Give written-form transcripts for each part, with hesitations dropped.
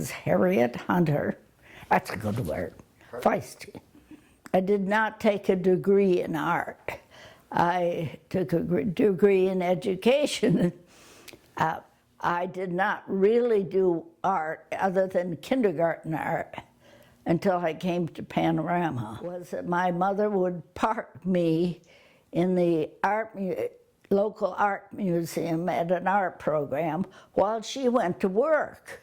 was Harriet Hunter. That's a good word. Feisty. I did not take a degree in art. I took a degree in education. I did not really do art other than kindergarten art until I came to Panorama. Was that my mother would park me in the local art museum at an art program while she went to work.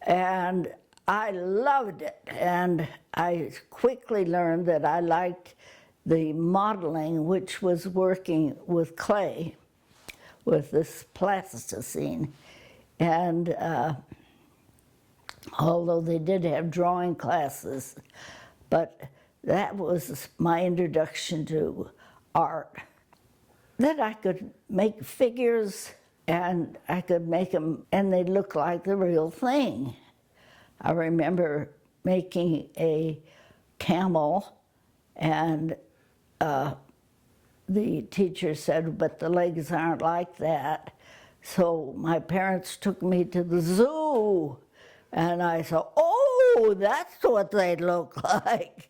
And I loved it, and I quickly learned that I liked the modeling, which was working with clay, with this plasticine. And although they did have drawing classes, but that was my introduction to art. That I could make figures, and I could make them, and they looked like the real thing. I remember making a camel, and the teacher said, but the legs aren't like that. So my parents took me to the zoo, and I said, oh, that's what they look like.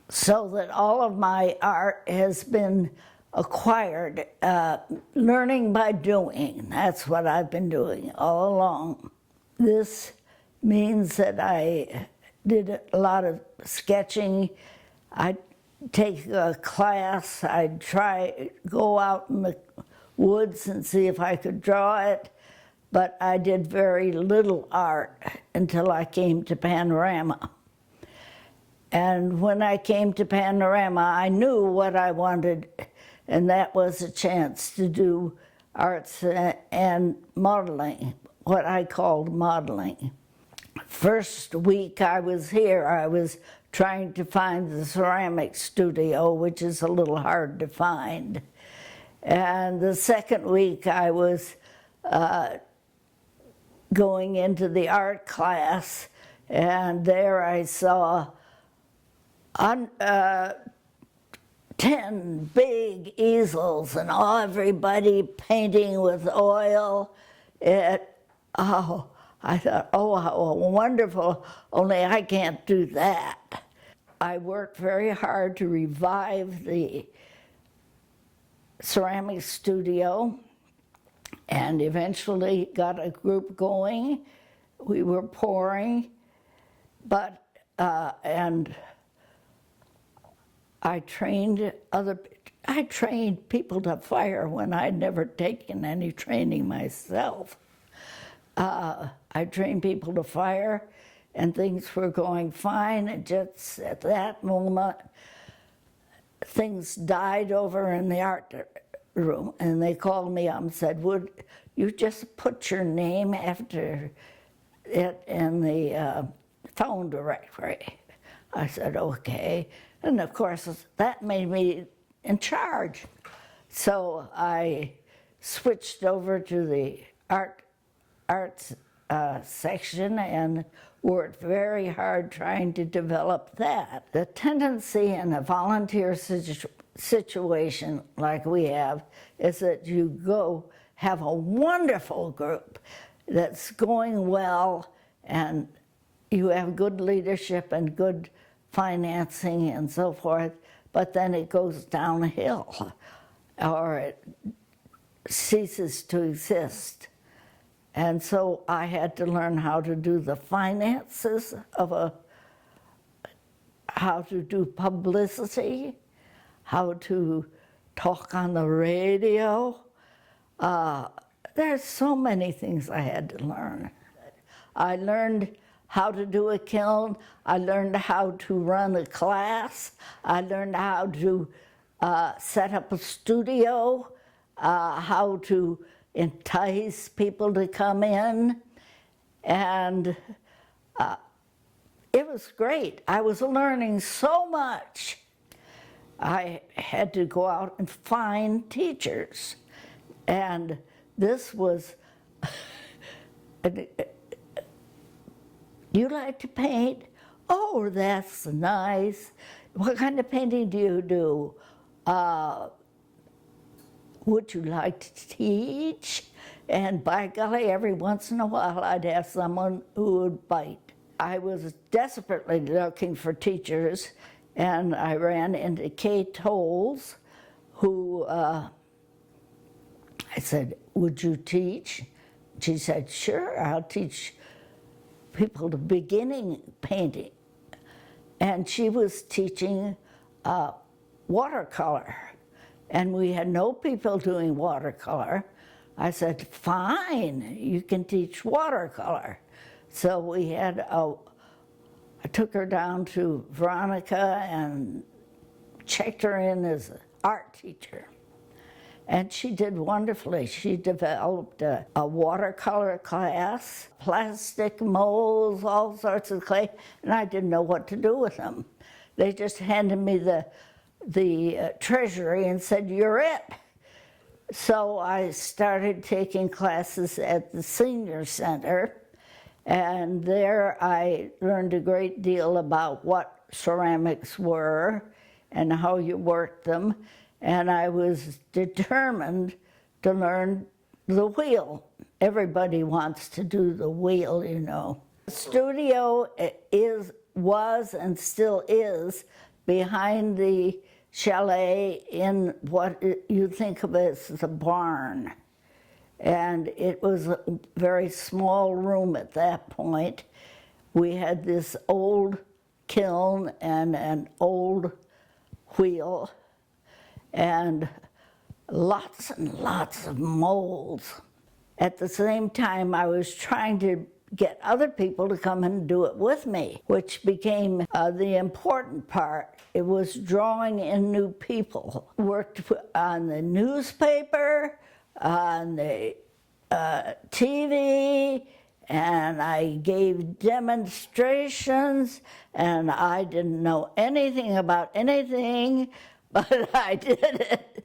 So that all of my art has been acquired, learning by doing. That's what I've been doing all along. This means that I did a lot of sketching. I'd take a class, I'd go out in the woods and see if I could draw it, but I did very little art until I came to Panorama. And when I came to Panorama, I knew what I wanted, and that was a chance to do arts and modeling, what I called modeling. First week I was here, I was trying to find the ceramic studio, which is a little hard to find. And the second week I was going into the art class, and there I saw 10 big easels and everybody painting with oil. I thought, oh, how wonderful, only I can't do that. I worked very hard to revive the ceramic studio and eventually got a group going. We were pouring, but, and I trained people to fire when I'd never taken any training myself. I trained people to fire, and things were going fine, and just at that moment, things died over in the art room, and they called me up and said, would you just put your name after it in the phone directory? I said, okay. And of course, that made me in charge. So I switched over to the arts section and worked very hard trying to develop that. The tendency in a volunteer situation like we have is that you go have a wonderful group that's going well, and you have good leadership and good financing and so forth, but then it goes downhill or it ceases to exist. And so I had to learn how to do the finances of how to do publicity, how to talk on the radio. There's so many things I had to learn. I learned how to do a kiln. I learned how to run a class. I learned how to set up a studio, how to entice people to come in, and it was great. I was learning so much. I had to go out and find teachers, and this was, you like to paint? Oh, that's nice. What kind of painting do you do? Would you like to teach? And by golly, every once in a while I'd have someone who would bite. I was desperately looking for teachers, and I ran into Kate Tolles, who I said, "Would you teach?" She said, "Sure, I'll teach people the beginning painting." And she was teaching watercolor, and we had no people doing watercolor. I said, "Fine, you can teach watercolor." So we had I took her down to Veronica and checked her in as an art teacher. And she did wonderfully. She developed a watercolor class, plastic molds, all sorts of clay, and I didn't know what to do with them. They just handed me the treasury and said, "You're it." So I started taking classes at the senior center, and there I learned a great deal about what ceramics were and how you worked them, and I was determined to learn the wheel. Everybody wants to do the wheel, you know. The studio was and still is behind the chalet in what you think of as the barn. And it was a very small room at that point. We had this old kiln and an old wheel and lots of molds. At the same time, I was trying to get other people to come and do it with me, which became the important part. It was drawing in new people. Worked on the newspaper, on the TV, and I gave demonstrations, and I didn't know anything about anything, but I did it.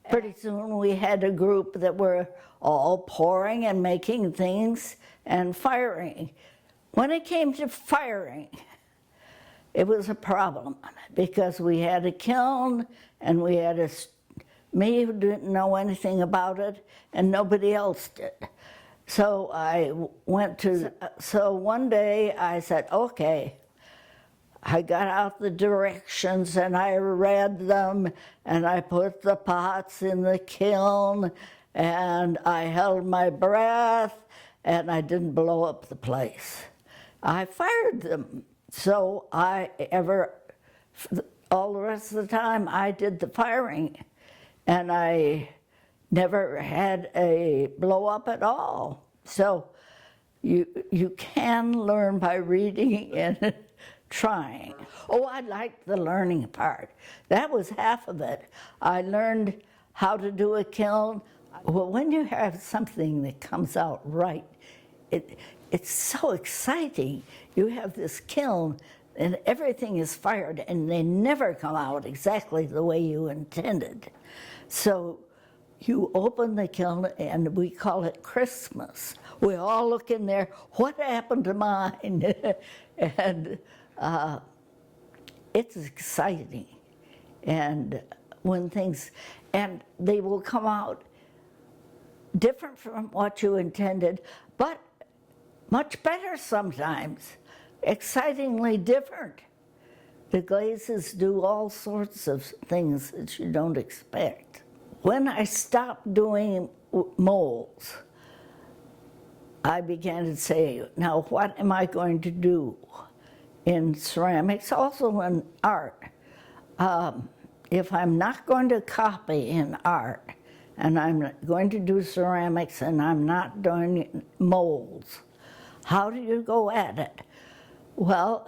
Pretty soon we had a group that were all pouring and making things and firing. When it came to firing, it was a problem because we had a kiln and we had me who didn't know anything about it and nobody else did. So so one day I said, okay. I got out the directions and I read them and I put the pots in the kiln and I held my breath and I didn't blow up the place. I fired them. So all the rest of the time I did the firing and I never had a blow up at all. So you can learn by reading and trying. Oh, I liked the learning part. That was half of it. I learned how to do a kiln. Well, when you have something that comes out right, it's so exciting. You have this kiln and everything is fired and they never come out exactly the way you intended. So you open the kiln and we call it Christmas. We all look in there, what happened to mine? And it's exciting. And and they will come out different from what you intended, but much better sometimes, excitingly different. The glazes do all sorts of things that you don't expect. When I stopped doing molds, I began to say, now what am I going to do in ceramics, also in art? If I'm not going to copy in art, and I'm going to do ceramics and I'm not doing molds, how do you go at it? Well,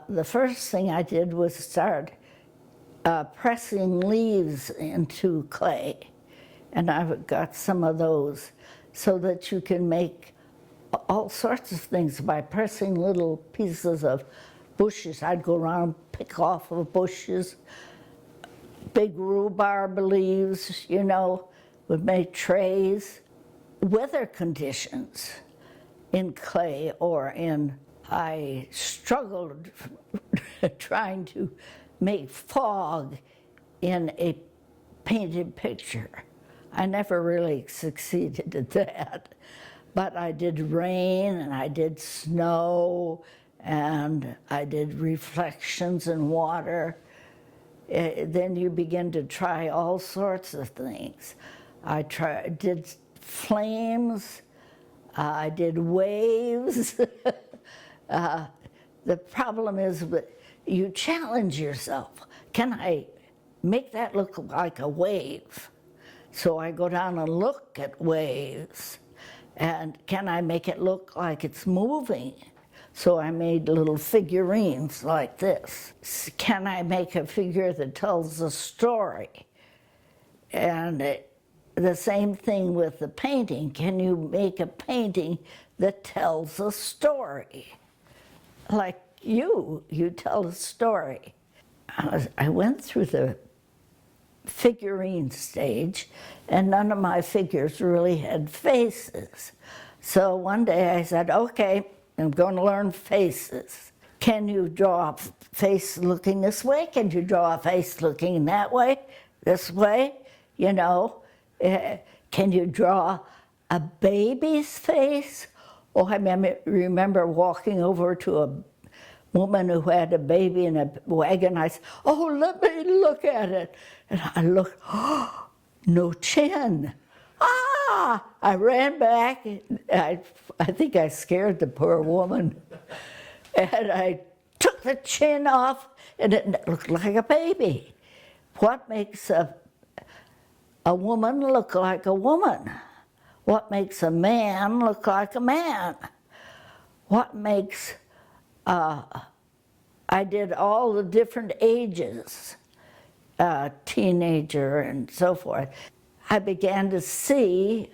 the first thing I did was start pressing leaves into clay, and I've got some of those so that you can make all sorts of things by pressing little pieces of bushes. I'd go around, pick off of bushes, big rhubarb leaves, you know, would make trays. Weather conditions in clay or I struggled trying to make fog in a painted picture. I never really succeeded at that. But I did rain, and I did snow, and I did reflections in water. Then you begin to try all sorts of things. Did flames, I did waves. The problem is that you challenge yourself. Can I make that look like a wave? So I go down and look at waves. And can I make it look like it's moving? So I made little figurines like this. Can I make a figure that tells a story? And the same thing with the painting. Can you make a painting that tells a story? Like you tell a story. I went through the figurine stage, and none of my figures really had faces. So one day I said, okay, I'm going to learn faces. Can you draw a face looking this way? Can you draw a face looking that way, this way? You know, can you draw a baby's face? Oh, I remember walking over to a woman who had a baby in a wagon. I said, oh, let me look at it. And I looked, oh, no chin. Ah! I ran back. I think I scared the poor woman. And I took the chin off, and it looked like a baby. What makes a woman look like a woman? What makes a man look like a man? What makes I did all the different ages, teenager and so forth. I began to see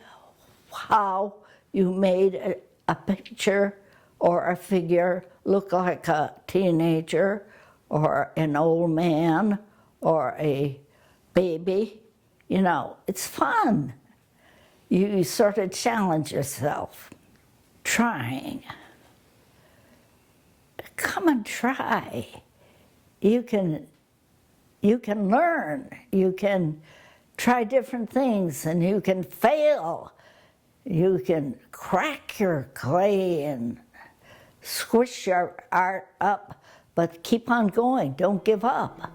how you made a picture or a figure look like a teenager or an old man or a baby. You know, it's fun. You sort of challenge yourself, trying. Come and try. You can learn. You can try different things, and you can fail. You can crack your clay and squish your art up, but keep on going. Don't give up.